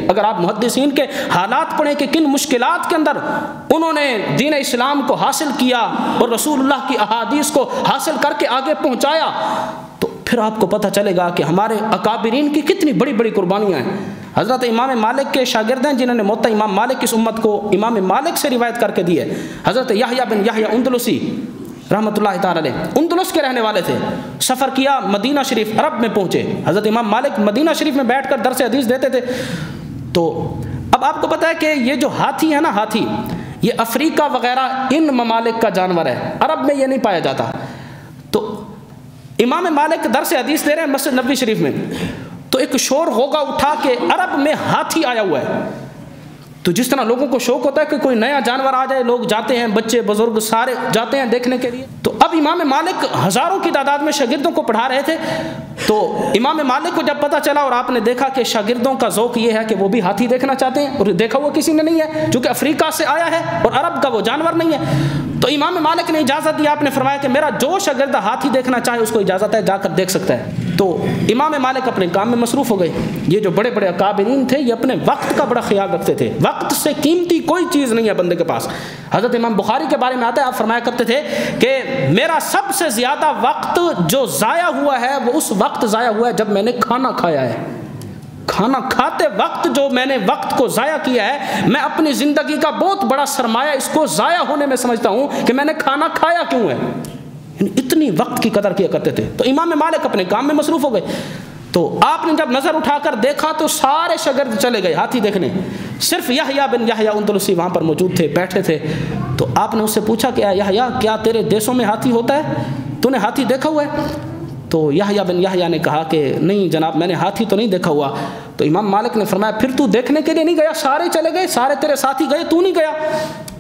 اگر آپ محدثین کے حالات پڑھیں کہ کن مشکلات کے اندر انہوں نے دین اسلام کو حاصل کیا اور رسول اللہ کی احادیث کو حاصل کر کے آگے پہنچایا، تو پھر آپ کو پتہ چلے گا کہ ہمارے اکابرین کی کتنی بڑی بڑی قربانیاں ہیں۔ حضرت امام مالک کے شاگرد ہیں جنہوں نے موطا امام مالک اس امت کو امام مالک سے روایت کر کے دی ہے۔ حضرت یحییٰ بن یحییٰ اندلسی رحمۃ اللہ تعالی علیہ اندلس کے رہنے والے تھے، سفر کیا، مدینہ شریف عرب میں پہنچے۔ حضرت امام مالک مدینہ شریف میں بیٹھ کر درس حدیث دیتے تھے۔ تو اب آپ کو پتہ ہے کہ یہ جو ہاتھی ہے نا، ہاتھی یہ افریقہ وغیرہ ان ممالک کا جانور ہے، عرب میں یہ نہیں پایا جاتا۔ تو امام مالک درس حدیث دے رہے ہیں مسجد نبوی شریف میں، تو ایک شور غوغا اٹھا کہ عرب میں ہاتھی آیا ہوا ہے۔ تو جس طرح لوگوں کو شوق ہوتا ہے کہ کوئی نیا جانور آ جائے، لوگ جاتے ہیں، بچے بزرگ سارے جاتے ہیں دیکھنے کے لیے۔ تو اب امام مالک ہزاروں کی تعداد میں شاگردوں کو پڑھا رہے تھے۔ تو امام مالک کو جب پتہ چلا اور آپ نے دیکھا کہ شاگردوں کا ذوق یہ ہے کہ وہ بھی ہاتھی دیکھنا چاہتے ہیں، اور دیکھا ہوا کسی نے نہیں ہے چونکہ افریقہ سے آیا ہے اور عرب کا وہ جانور نہیں ہے، تو امام مالک نے اجازت دی۔ آپ نے فرمایا کہ میرا جو شاگرد ہاتھی دیکھنا چاہے اس کو اجازت ہے، جا کر دیکھ سکتا ہے۔ تو امام مالک اپنے کام میں مصروف ہو گئے۔ یہ جو بڑے بڑے اکابرین تھے یہ اپنے وقت کا بڑا خیال رکھتے تھے، وقت سے قیمتی کوئی چیز نہیں ہے بندے کے پاس۔ حضرت امام بخاری کے بارے میں آتا ہے، آپ فرمایا کرتے تھے کہ میرا سب سے زیادہ وقت جو ضائع ہوا ہے وہ اس وقت ضائع ہوا ہے جب میں نے کھانا کھایا ہے۔ کھانا کھاتے وقت جو میں نے وقت کو ضائع کیا ہے، میں اپنی زندگی کا بہت بڑا سرمایہ اس کو ضائع ہونے میں سمجھتا ہوں کہ میں نے کھانا کھایا کیوں ہے۔ اتنی وقت کی قدر کیا کرتے تھے۔ تو امام مالک اپنے کام میں مصروف ہو گئے۔ تو آپ نے جب نظر اٹھا کر دیکھا تو سارے شاگرد چلے گئے ہاتھی دیکھنے، صرف یحییٰ بن یحییٰ اندلسی وہاں پر موجود تھے، بیٹھے تھے۔ تو آپ نے اس سے پوچھا کہ یحییٰ کیا تیرے دیسوں میں ہاتھی ہوتا ہے؟ تو نے ہاتھی دیکھا ہوا ہے؟ تو یحییٰ بن یحییٰ نے کہا کہ نہیں جناب، میں نے ہاتھی تو نہیں دیکھا ہوا۔ تو امام مالک نے فرمایا پھر تو دیکھنے کے لیے نہیں گیا؟ سارے چلے گئے، سارے تیرے ساتھی گئے، تو نہیں گیا؟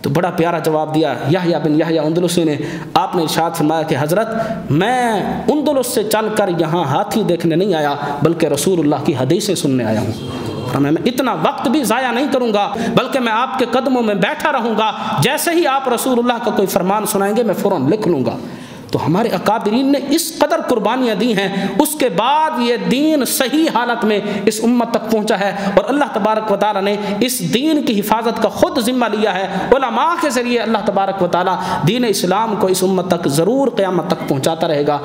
تو بڑا پیارا جواب دیا یحییٰ بن یحییٰ اندلسی نے۔ آپ نے ارشاد فرمایا کہ حضرت میں اندلس سے چل کر یہاں ہاتھی دیکھنے نہیں آیا بلکہ رسول اللہ کی حدیثیں سننے آیا ہوں۔ میں اتنا وقت بھی ضائع نہیں کروں گا بلکہ میں آپ کے قدموں میں بیٹھا رہوں گا، جیسے ہی آپ رسول اللہ کا کوئی فرمان سنائیں گے میں فوراً لکھ لوں گا۔ تو ہمارے اکابرین نے اس قدر قربانیاں دی ہیں، اس کے بعد یہ دین صحیح حالت میں اس امت تک پہنچا ہے، اور اللہ تبارک و تعالیٰ نے اس دین کی حفاظت کا خود ذمہ لیا ہے۔ علماء کے ذریعے اللہ تبارک و تعالیٰ دین اسلام کو اس امت تک ضرور قیامت تک پہنچاتا رہے گا۔